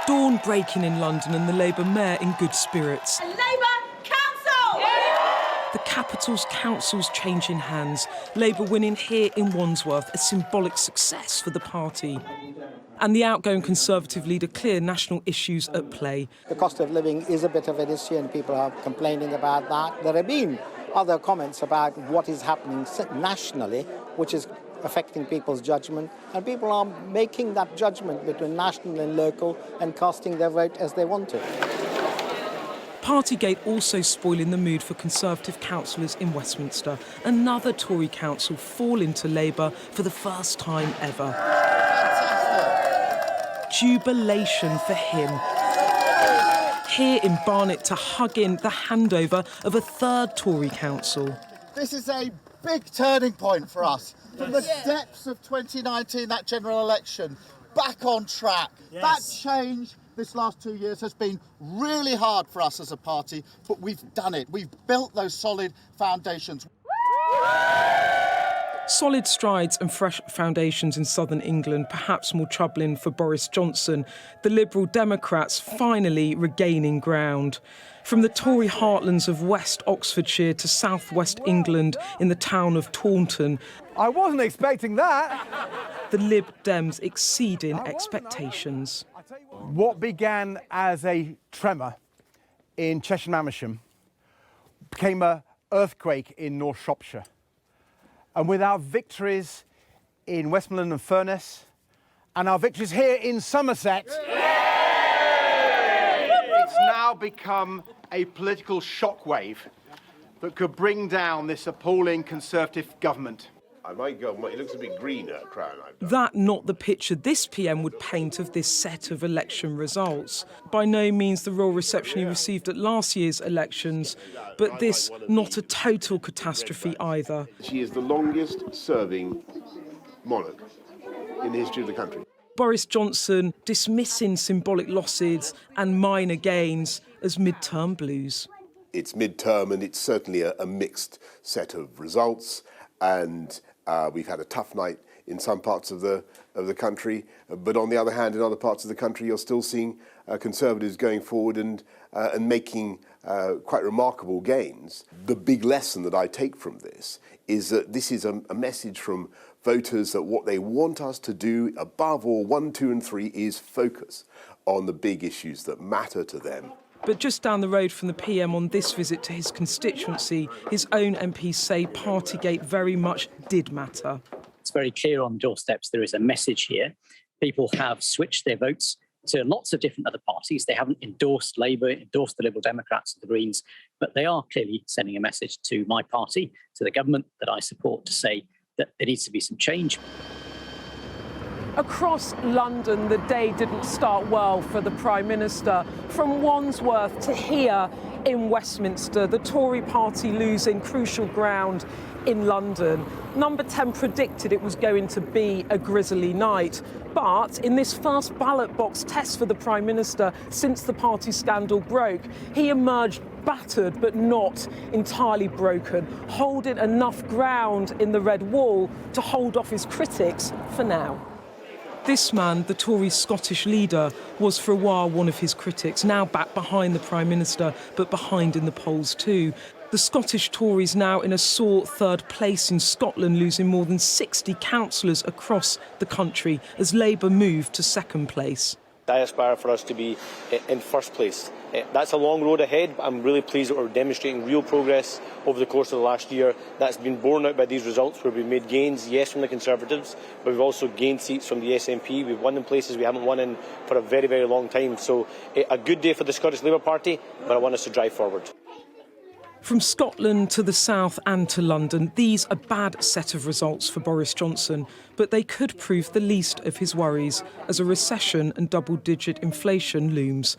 Dawn breaking in London and the Labour mayor in good spirits. A Labour council! The capital's council's changing hands. Labour winning here in Wandsworth, a symbolic success for the party. And the outgoing Conservative leader clear national issues at play. The cost of living is a bit of an issue and people are complaining about that. There have been other comments about what is happening nationally, which is affecting people's judgment, and people are making that judgment between national and local and casting their vote as they want to. Partygate also spoiling the mood for Conservative councillors in Westminster. Another Tory council falling to Labour for the first time ever. Jubilation for him. Here in Barnet to hug in the handover of a third Tory council. This is a big turning point for us. From the depths of 2019, that general election, back on track. Yes. That change this last 2 years has been really hard for us as a party, but we've done it. We've built those solid foundations. Solid strides and fresh foundations in southern England, perhaps more troubling for Boris Johnson. The Liberal Democrats finally regaining ground. From the Tory heartlands of West Oxfordshire to southwest England in the town of Taunton. I wasn't expecting that. The Lib Dems exceeding expectations. What began as a tremor in Cheshire and Amersham became an earthquake in North Shropshire. And with our victories in Westmoreland and Furness, and our victories here in Somerset, it's now become a political shockwave that could bring down this appalling Conservative government. My God, it looks a bit greener, Crown. That not the picture this PM would paint of this set of election results. By no means the royal reception he received at last year's elections, but this not a total catastrophe either. She is the longest-serving monarch in the history of the country. Boris Johnson dismissing symbolic losses and minor gains as mid-term blues. It's mid-term and it's certainly a mixed set of results, and we've had a tough night in some parts of the country, but on the other hand, in other parts of the country, you're still seeing Conservatives going forward and making quite remarkable gains. The big lesson that I take from this is that this is a message from voters that what they want us to do, above all, 1, 2 and 3, is focus on the big issues that matter to them. But just down the road from the PM on this visit to his constituency, his own MPs say Partygate very much did matter. It's very clear on doorsteps there is a message here. People have switched their votes to lots of different other parties. They haven't endorsed Labour, endorsed the Liberal Democrats and the Greens, but they are clearly sending a message to my party, to the government that I support, to say that there needs to be some change. Across London, the day didn't start well for the Prime Minister. From Wandsworth to here in Westminster, the Tory party losing crucial ground in London. Number 10 predicted it was going to be a grisly night. But in this first ballot box test for the Prime Minister since the party scandal broke, he emerged battered but not entirely broken, holding enough ground in the red wall to hold off his critics for now. This man, the Tory Scottish leader, was for a while one of his critics, now back behind the Prime Minister, but behind in the polls too. The Scottish Tories now in a sore third place in Scotland, losing more than 60 councillors across the country as Labour moved to second place. I aspire for us to be in first place. That's a long road ahead, but I'm really pleased that we're demonstrating real progress over the course of the last year. That's been borne out by these results, where we've made gains, yes, from the Conservatives, but we've also gained seats from the SNP. We've won in places we haven't won in for a very, very long time. So a good day for the Scottish Labour Party, but I want us to drive forward. From Scotland to the south and to London, these are a bad set of results for Boris Johnson, but they could prove the least of his worries as a recession and double-digit inflation looms.